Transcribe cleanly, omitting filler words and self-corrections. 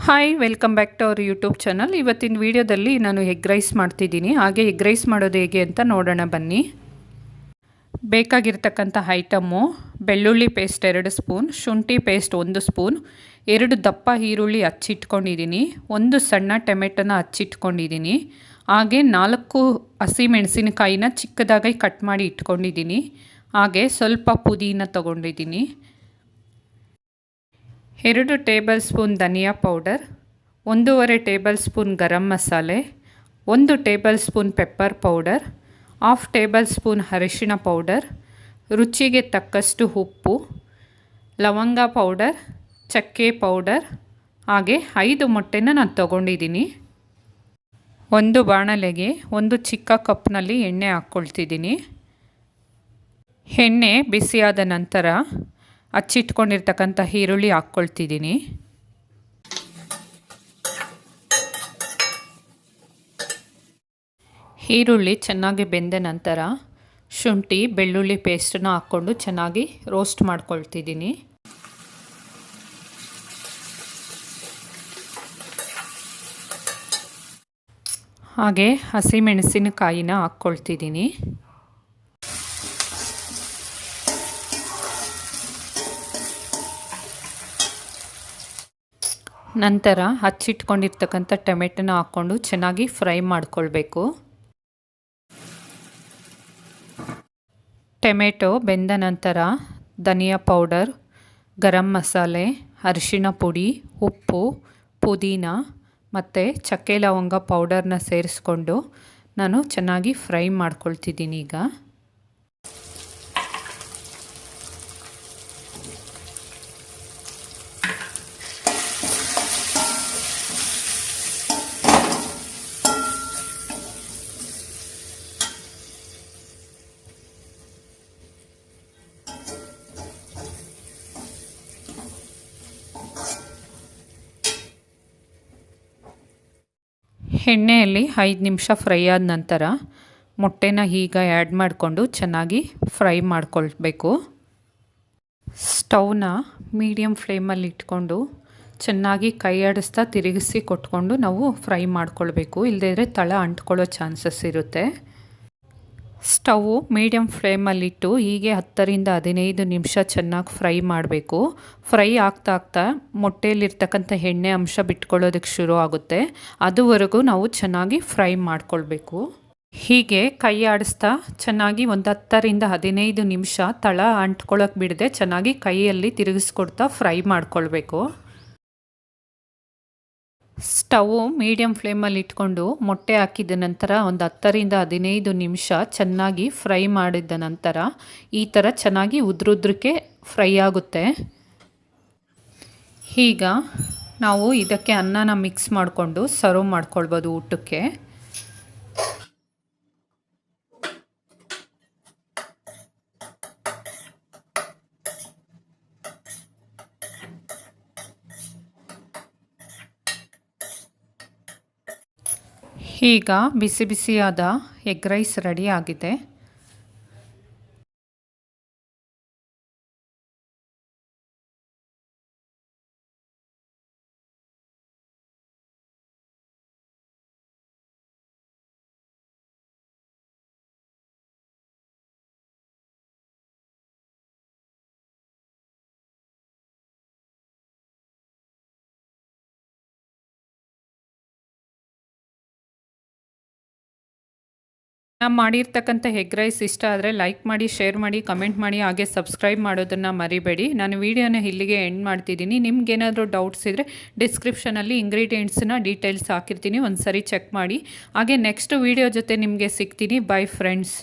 Hi welcome back to our YouTube channel. ಇವತ್ತಿನ ವಿಡಿಯೋದಲ್ಲಿ ನಾನು ಎಗ್ ರೈಸ್ ಮಾಡ್ತಿದ್ದೀನಿ. ಹಾಗೆ ಎಗ್ ರೈಸ್ ಮಾಡೋದು ಹೇಗೆ ಅಂತ ನೋಡೋಣ ಬನ್ನಿ. ಬೇಕಾಗಿರ್ತಕ್ಕಂಥ ಐಟಮ್ಮು: ಬೆಳ್ಳುಳ್ಳಿ ಪೇಸ್ಟ್ 2 ಸ್ಪೂನ್, ಶುಂಠಿ ಪೇಸ್ಟ್ 1 ಸ್ಪೂನ್, 2 ದಪ್ಪ ಈರುಳ್ಳಿ ಹಚ್ಚಿಟ್ಕೊಂಡಿದ್ದೀನಿ, 1 ಸಣ್ಣ ಟೊಮೆಟೊನ ಹಚ್ಚಿಟ್ಕೊಂಡಿದ್ದೀನಿ, ಹಾಗೆ 4 ಹಸಿಮೆಣಸಿನಕಾಯಿನ ಚಿಕ್ಕದಾಗಿ ಕಟ್ ಮಾಡಿ ಇಟ್ಕೊಂಡಿದ್ದೀನಿ, ಹಾಗೆ ಸ್ವಲ್ಪ ಪುದೀನ ತೊಗೊಂಡಿದ್ದೀನಿ, 2 ಟೇಬಲ್ ಸ್ಪೂನ್ ಧನಿಯಾ powder, 1.5 table spoon garam masala, 1 table spoon pepper powder, 1/2 table spoon ಅರಿಶಿಣ ಪೌಡರ್, ರುಚಿಗೆ ತಕ್ಕಷ್ಟು ಉಪ್ಪು, ಲವಂಗ ಪೌಡರ್, ಚಕ್ಕೆ ಪೌಡರ್, ಹಾಗೆ 5 ಮೊಟ್ಟೆನ ನಾನು ತೊಗೊಂಡಿದ್ದೀನಿ. ಒಂದು ಬಾಣಲೆಗೆ 1 ಚಿಕ್ಕ ಕಪ್ನಲ್ಲಿ ಎಣ್ಣೆ ಹಾಕ್ಕೊಳ್ತಿದ್ದೀನಿ. ಎಣ್ಣೆ ಬಿಸಿಯಾದ ನಂತರ ಹಚ್ಚಿಟ್ಕೊಂಡಿರ್ತಕ್ಕಂಥ ಈರುಳ್ಳಿ ಹಾಕ್ಕೊಳ್ತಿದ್ದೀನಿ. ಈರುಳ್ಳಿ ಚೆನ್ನಾಗಿ ಬೆಂದ ನಂತರ ಶುಂಠಿ ಬೆಳ್ಳುಳ್ಳಿ ಪೇಸ್ಟನ್ನು ಹಾಕ್ಕೊಂಡು ಚೆನ್ನಾಗಿ ರೋಸ್ಟ್ ಮಾಡ್ಕೊಳ್ತಿದ್ದೀನಿ. ಹಾಗೆ ಹಸಿಮೆಣಸಿನಕಾಯಿನ ಹಾಕ್ಕೊಳ್ತಿದ್ದೀನಿ. ನಂತರ ಹಚ್ಚಿಟ್ಕೊಂಡಿರ್ತಕ್ಕಂಥ ಟೊಮೆಟೊನ ಹಾಕ್ಕೊಂಡು ಚೆನ್ನಾಗಿ ಫ್ರೈ ಮಾಡ್ಕೊಳ್ಬೇಕು. ಟೊಮೆಟೊ ಬೆಂದ ನಂತರ ಧನಿಯಾ ಪೌಡರ್, ಗರಂ ಮಸಾಲೆ, ಅರಿಶಿಣ ಪುಡಿ, ಉಪ್ಪು, ಪುದೀನ ಮತ್ತು ಚಕ್ಕೆ ಲವಂಗ ಪೌಡರ್ನ ಸೇರಿಸ್ಕೊಂಡು ನಾನು ಚೆನ್ನಾಗಿ ಫ್ರೈ ಮಾಡ್ಕೊಳ್ತಿದ್ದೀನಿ. ಈಗ ಎಣ್ಣೆಯಲ್ಲಿ 5 ನಿಮಿಷ ಫ್ರೈ ಆದ ನಂತರ ಮೊಟ್ಟೆನ ಈಗ ಆ್ಯಡ್ ಮಾಡಿಕೊಂಡು ಚೆನ್ನಾಗಿ ಫ್ರೈ ಮಾಡ್ಕೊಳ್ಬೇಕು. ಸ್ಟವ್ನ ಮೀಡಿಯಮ್ ಫ್ಲೇಮಲ್ಲಿ ಇಟ್ಕೊಂಡು ಚೆನ್ನಾಗಿ ಕೈ ಆಡಿಸ್ತಾ ತಿರುಗಿಸಿ ಕೊಟ್ಕೊಂಡು ನಾವು ಫ್ರೈ ಮಾಡ್ಕೊಳ್ಬೇಕು. ಇಲ್ಲದೇ ತಳ ಅಂಟ್ಕೊಳ್ಳೋ ಚಾನ್ಸಸ್ ಇರುತ್ತೆ. ಸ್ಟವ್ ಮೀಡಿಯಮ್ ಫ್ಲೇಮಲ್ಲಿಟ್ಟು ಹೀಗೆ 10ರಿಂದ 15 ನಿಮಿಷ ಚೆನ್ನಾಗಿ ಫ್ರೈ ಮಾಡಬೇಕು. ಫ್ರೈ ಆಗ್ತಾ ಮೊಟ್ಟೆಯಲ್ಲಿರ್ತಕ್ಕಂಥ ಎಣ್ಣೆ ಅಂಶ ಬಿಟ್ಕೊಳ್ಳೋದಕ್ಕೆ ಶುರು ಆಗುತ್ತೆ. ಅದುವರೆಗೂ ನಾವು ಚೆನ್ನಾಗಿ ಫ್ರೈ ಮಾಡ್ಕೊಳ್ಬೇಕು. ಹೀಗೆ ಕೈ ಆಡಿಸ್ತಾ ಚೆನ್ನಾಗಿ ಒಂದು 10ರಿಂದ 15 ನಿಮಿಷ ತಳ ಅಂಟ್ಕೊಳ್ಳೋಕೆ ಬಿಡದೆ ಚೆನ್ನಾಗಿ ಕೈಯಲ್ಲಿ ತಿರುಗಿಸ್ಕೊಡ್ತಾ ಫ್ರೈ ಮಾಡ್ಕೊಳ್ಬೇಕು. ಸ್ಟವ್ ಮೀಡಿಯಮ್ ಫ್ಲೇಮಲ್ಲಿ ಇಟ್ಕೊಂಡು ಮೊಟ್ಟೆ ಹಾಕಿದ ನಂತರ ಒಂದು 10ರಿಂದ 15 ನಿಮಿಷ ಚೆನ್ನಾಗಿ ಫ್ರೈ ಮಾಡಿದ ನಂತರ ಈ ಥರ ಚೆನ್ನಾಗಿ ಉದ್ರುದ್ರಕ್ಕೆ ಫ್ರೈ ಆಗುತ್ತೆ. ಈಗ ನಾವು ಇದಕ್ಕೆ ಅನ್ನನ ಮಿಕ್ಸ್ ಮಾಡಿಕೊಂಡು ಸರ್ವ್ ಮಾಡ್ಕೊಳ್ಬೋದು ಊಟಕ್ಕೆ. ಈಗ ಬಿಸಿ ಬಿಸಿಯಾದ ಎಗ್ ರೈಸ್ ರೆಡಿ ಆಗಿದೆ. ನಾನು ಮಾಡಿರ್ತಕ್ಕಂಥ ಎಗ್ ರೈಸ್ ಇಷ್ಟ ಆದರೆ ಲೈಕ್ ಮಾಡಿ, ಶೇರ್ ಮಾಡಿ, ಕಮೆಂಟ್ ಮಾಡಿ, ಹಾಗೆ ಸಬ್ಸ್ಕ್ರೈಬ್ ಮಾಡೋದನ್ನು ಮರಿಬೇಡಿ. ನಾನು ವಿಡಿಯೋನ ಇಲ್ಲಿಗೆ ಎಂಡ್ ಮಾಡ್ತಿದ್ದೀನಿ. ನಿಮ್ಗೇನಾದರೂ ಡೌಟ್ಸ್ ಇದ್ದರೆ ಡಿಸ್ಕ್ರಿಪ್ಷನಲ್ಲಿ ಇಂಗ್ರೀಡಿಯೆಂಟ್ಸ್ನ ಡೀಟೇಲ್ಸ್ ಹಾಕಿರ್ತೀನಿ, ಒಂದು ಸರಿ ಚೆಕ್ ಮಾಡಿ. ಹಾಗೆ ನೆಕ್ಸ್ಟ್ ವಿಡಿಯೋ ಜೊತೆ ನಿಮಗೆ ಸಿಗ್ತೀನಿ. By friends.